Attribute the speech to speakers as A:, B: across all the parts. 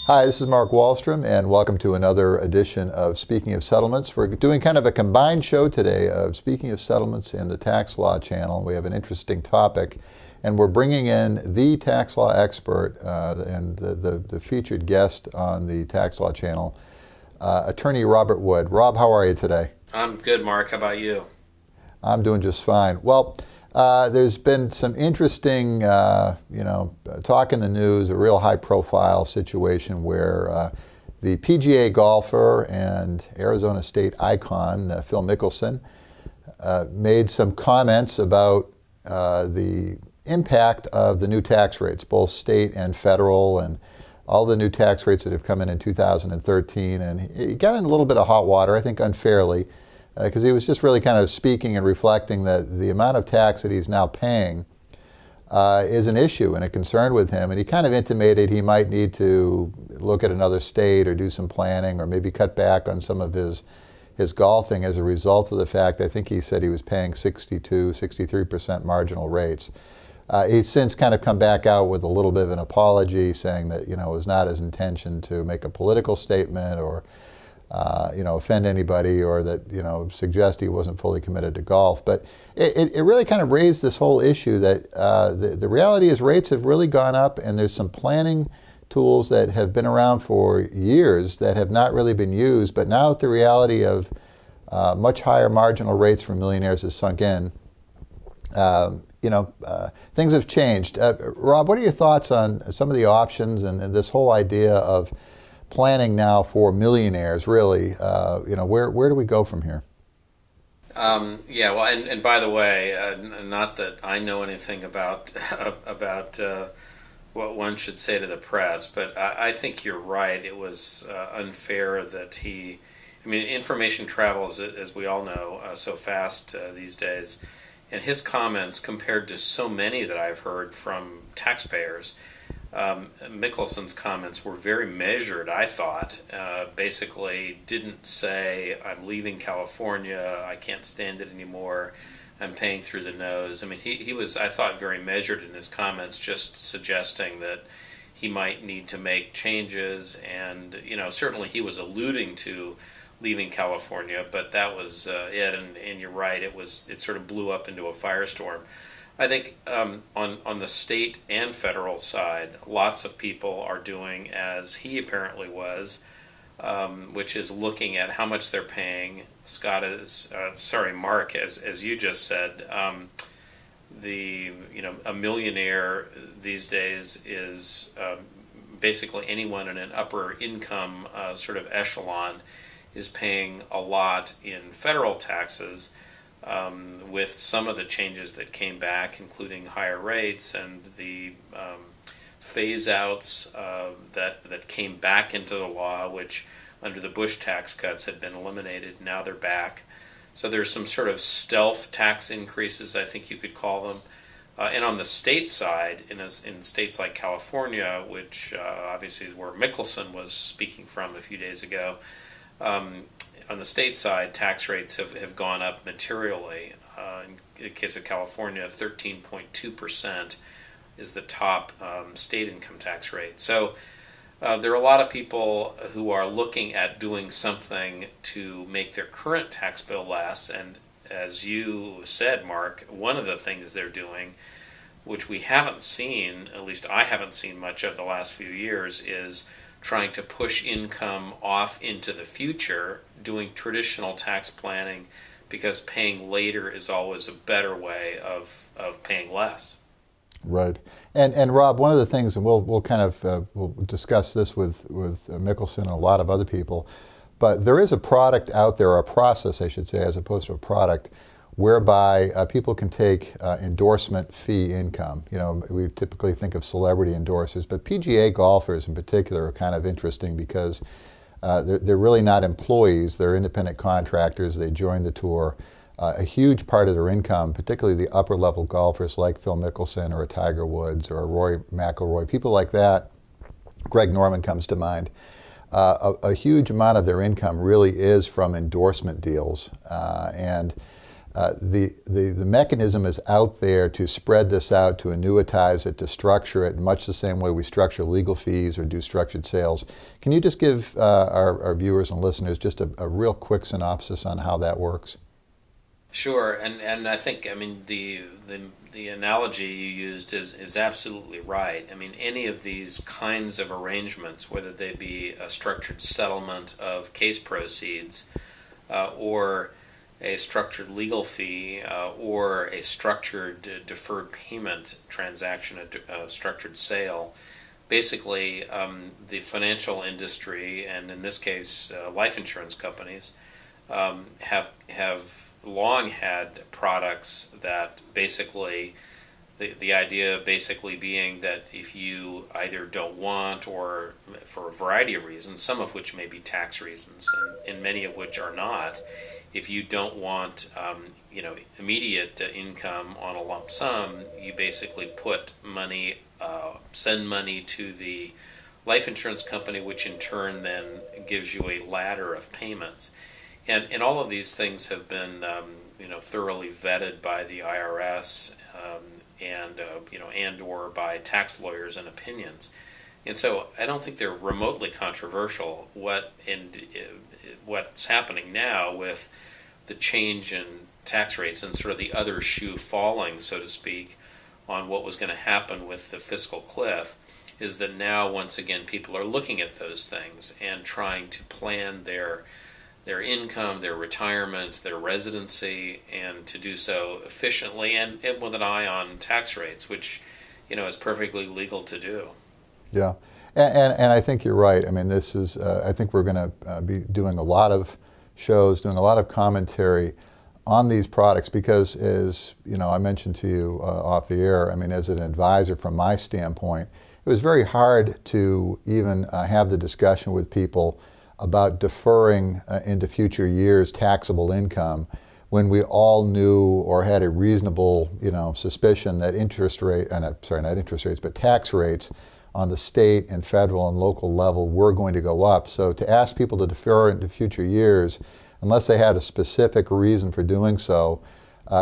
A: Hi, this is Mark Wallstrom, and welcome to another edition of Speaking of Settlements. We're doing kind of a combined show today of Speaking of Settlements and the Tax Law channel. We have an interesting topic, and we're bringing in the tax law expert and the featured guest on the Tax Law channel, attorney Robert Wood. Rob, how are you today?
B: I'm good, Mark. How about you?
A: I'm doing just fine. Well, there's been some interesting, talk in the news, a real high-profile situation where the PGA golfer and Arizona State icon, Phil Mickelson, made some comments about the impact of the new tax rates, both state and federal, and all the new tax rates that have come in 2013. And he got in a little bit of hot water, I think unfairly, because he was just really kind of speaking and reflecting that the amount of tax that he's now paying is an issue and a concern with him. And he kind of intimated he might need to look at another state or do some planning or maybe cut back on some of his golfing as a result of the fact, I think he said he was paying 63% marginal rates. He's since kind of come back out with a little bit of an apology, saying that it was not his intention to make a political statement or offend anybody, or that, suggest he wasn't fully committed to golf. But it really kind of raised this whole issue that the reality is rates have really gone up, and there's some planning tools that have been around for years that have not really been used. But now that the reality of much higher marginal rates for millionaires has sunk in, things have changed. Rob, what are your thoughts on some of the options and this whole idea of planning now for millionaires, really? Where do we go from here?
B: Yeah, well, and by the way, not that I know anything about what one should say to the press, but I think you're right. It was unfair that information travels, as we all know, so fast these days. And his comments, compared to so many that I've heard from taxpayers, Mickelson's comments were very measured, I thought. Basically didn't say, I'm leaving California, I can't stand it anymore, I'm paying through the nose. He was, I thought, very measured in his comments, just suggesting that he might need to make changes. And, certainly he was alluding to leaving California, but that was it. And you're right, it sort of blew up into a firestorm. I think on the state and federal side, lots of people are doing as he apparently was, which is looking at how much they're paying. Mark, as you just said, a millionaire these days is basically anyone in an upper income sort of echelon is paying a lot in federal taxes. With some of the changes that came back, including higher rates and the phase-outs that came back into the law, which under the Bush tax cuts had been eliminated. Now they're back. So there's some sort of stealth tax increases, I think you could call them. And on the state side, in states like California, which obviously is where Mickelson was speaking from a few days ago, on the state side, tax rates have gone up materially. In the case of California, 13.2% is the top state income tax rate. So there are a lot of people who are looking at doing something to make their current tax bill less. And as you said, Mark, one of the things they're doing, which we haven't seen, at least I haven't seen much of the last few years, is trying to push income off into the future, doing traditional tax planning, because paying later is always a better way of paying less.
A: Right. And Rob, one of the things, and we'll kind of we'll discuss this with Mickelson and a lot of other people, but there is a product out there, or a process, I should say, as opposed to a product, whereby people can take endorsement fee income. We typically think of celebrity endorsers, but PGA golfers in particular are kind of interesting because they're really not employees. They're independent contractors. They join the tour. A huge part of their income, particularly the upper-level golfers like Phil Mickelson or a Tiger Woods or a Rory McIlroy, people like that, Greg Norman comes to mind, a huge amount of their income really is from endorsement deals. And the mechanism is out there to spread this out, to annuitize it, to structure it in much the same way we structure legal fees or do structured sales. Can you just give our viewers and listeners just a real quick synopsis on how that works?
B: Sure, and I think, I mean, the analogy you used is absolutely right. I mean, any of these kinds of arrangements, whether they be a structured settlement of case proceeds, or a structured legal fee, or a structured deferred payment transaction, a structured sale. Basically, the financial industry, and in this case, life insurance companies, have long had products that basically, the idea basically being that if you either don't want, or for a variety of reasons, some of which may be tax reasons, and many of which are not, if you don't want immediate income on a lump sum, you basically put money, send money to the life insurance company, which in turn then gives you a ladder of payments. And all of these things have been thoroughly vetted by the IRS, and or by tax lawyers and opinions. And so I don't think they're remotely controversial. What's happening now with the change in tax rates and sort of the other shoe falling, so to speak, on what was going to happen with the fiscal cliff, is that now once again people are looking at those things and trying to plan their income, their retirement, their residency, and to do so efficiently and with an eye on tax rates, which is perfectly legal to do.
A: Yeah, and I think you're right. I mean, this is I think we're going to be doing a lot of shows, doing a lot of commentary on these products because, as I mentioned to you off the air, I mean, as an advisor from my standpoint, it was very hard to even have the discussion with people about deferring into future years taxable income when we all knew or had a reasonable, suspicion that not interest rates, but tax rates on the state and federal and local level were going to go up. So to ask people to defer into future years, unless they had a specific reason for doing so,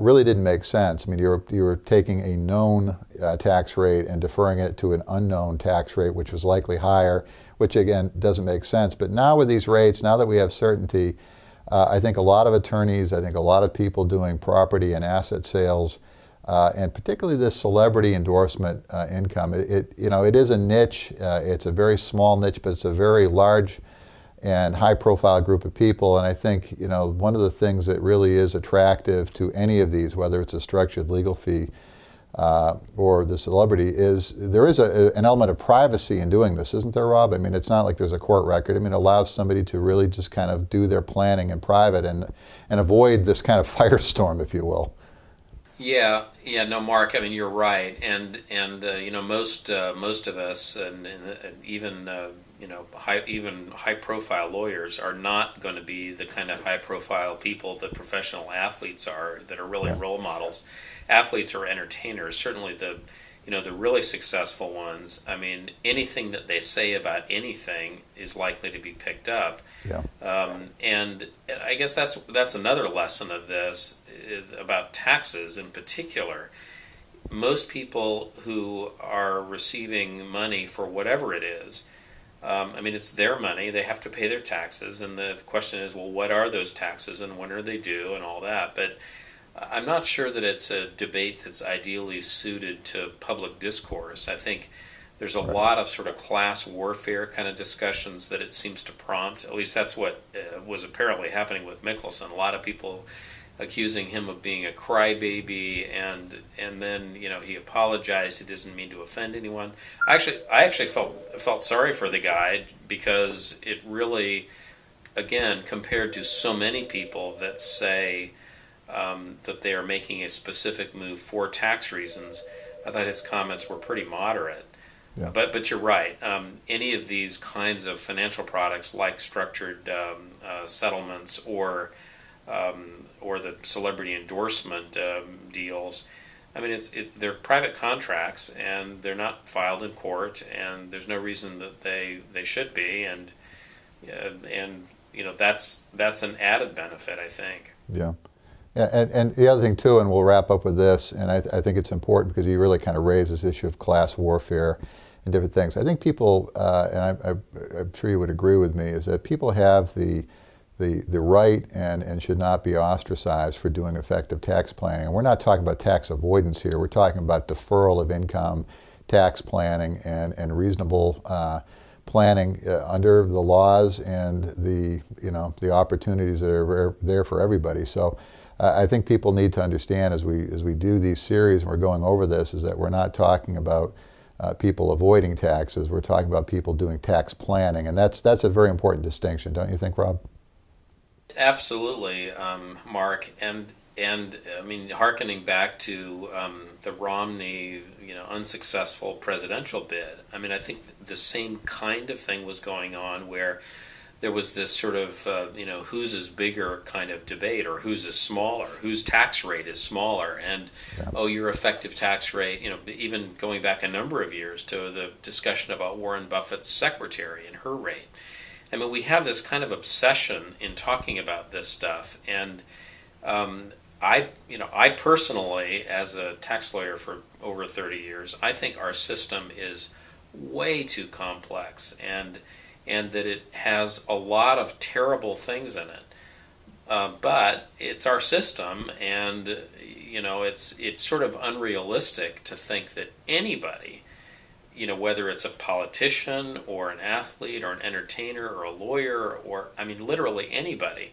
A: really didn't make sense. I mean, you were taking a known tax rate and deferring it to an unknown tax rate, which was likely higher, which again doesn't make sense. But now with these rates, now that we have certainty, I think a lot of attorneys, I think a lot of people doing property and asset sales, and particularly this celebrity endorsement income, it is a niche. It's a very small niche, but it's a very large and high-profile group of people. And I think one of the things that really is attractive to any of these, whether it's a structured legal fee or the celebrity, is there is an element of privacy in doing this, isn't there, Rob? I mean, it's not like there's a court record. I mean, it allows somebody to really just kind of do their planning in private and avoid this kind of firestorm, if you will.
B: Yeah, no, Mark. I mean, you're right, and most of us, and even high-profile lawyers are not going to be the kind of high-profile people that professional athletes are, that are really role models. Athletes are entertainers. Certainly, the really successful ones. I mean, anything that they say about anything is likely to be picked up. Yeah. And I guess that's another lesson of this about taxes in particular. Most people who are receiving money for whatever it is, I mean, it's their money. They have to pay their taxes, and the question is, well, what are those taxes, and when are they due, and all that. But I'm not sure that it's a debate that's ideally suited to public discourse. I think there's a lot of sort of class warfare kind of discussions that it seems to prompt. At least that's what was apparently happening with Mickelson. A lot of people accusing him of being a crybaby, and then he apologized. He doesn't mean to offend anyone. I actually felt sorry for the guy, because it really, again, compared to so many people that say that they are making a specific move for tax reasons, I thought his comments were pretty moderate. Yeah. But you're right. Any of these kinds of financial products, like structured settlements or the celebrity endorsement deals, I mean, they're private contracts, and they're not filed in court, and there's no reason that they should be, and that's an added benefit, I think.
A: Yeah. Yeah, and the other thing too, and we'll wrap up with this, and I think it's important because you really kind of raise this issue of class warfare and different things. I think people, and I'm sure you would agree with me, is that people have the right and should not be ostracized for doing effective tax planning. And we're not talking about tax avoidance here. We're talking about deferral of income, tax planning, and reasonable planning under the laws and the opportunities that are there for everybody. So I think people need to understand as we do these series and we're going over this is that we're not talking about people avoiding taxes. We're talking about people doing tax planning, and that's a very important distinction, don't you think, Rob?
B: Absolutely, Mark, and I mean, hearkening back to the Romney, unsuccessful presidential bid. I mean, I think the same kind of thing was going on where there was this sort of, whose is bigger kind of debate, or whose is smaller, whose tax rate is smaller, and oh, your effective tax rate. Even going back a number of years to the discussion about Warren Buffett's secretary and her rate. I mean, we have this kind of obsession in talking about this stuff, and I personally, as a tax lawyer for over 30 years, I think our system is way too complex, and that it has a lot of terrible things in it. But it's our system, and it's sort of unrealistic to think that anybody, whether it's a politician or an athlete or an entertainer or a lawyer, or, I mean, literally anybody,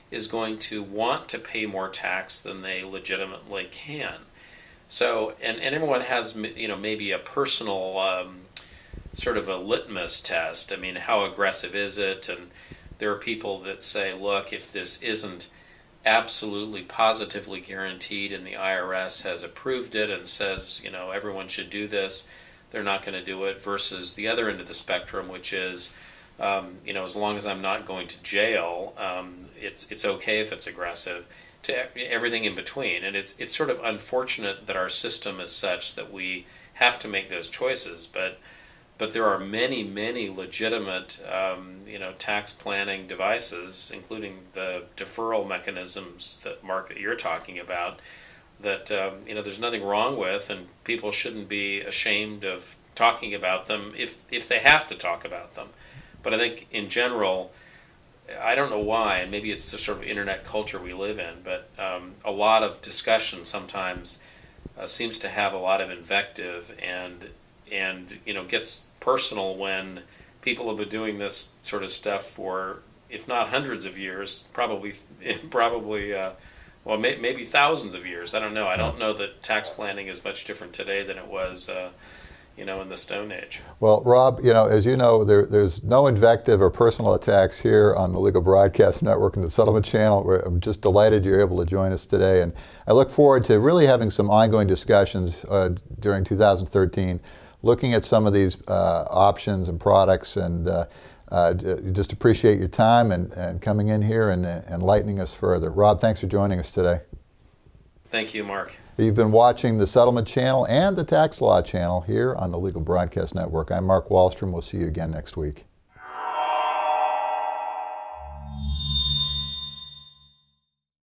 B: is going to want to pay more tax than they legitimately can. So, and everyone has, maybe a personal sort of a litmus test. I mean, how aggressive is it? And there are people that say, look, if this isn't absolutely positively guaranteed and the IRS has approved it and says, everyone should do this, they're not going to do it, versus the other end of the spectrum, which is, as long as I'm not going to jail, it's okay if it's aggressive, to everything in between. And it's sort of unfortunate that our system is such that we have to make those choices, but there are many, many legitimate, tax planning devices, including the deferral mechanisms that, Mark, that you're talking about, that there's nothing wrong with, and people shouldn't be ashamed of talking about them if they have to talk about them. But I think in general, I don't know why, and maybe it's the sort of internet culture we live in, but a lot of discussion sometimes seems to have a lot of invective and gets personal when people have been doing this sort of stuff for, if not hundreds of years, probably maybe thousands of years. I don't know. I don't know that tax planning is much different today than it was, in the Stone Age.
A: Well, Rob, as you know, there's no invective or personal attacks here on the Legal Broadcast Network and the Settlement Channel. I'm just delighted you're able to join us today, and I look forward to really having some ongoing discussions during 2013, looking at some of these options and products, and just appreciate your time and coming in here and enlightening us further. Rob, thanks for joining us today.
B: Thank you, Mark.
A: You've been watching the Settlement Channel and the Tax Law Channel here on the Legal Broadcast Network. I'm Mark Wallstrom. We'll see you again next week.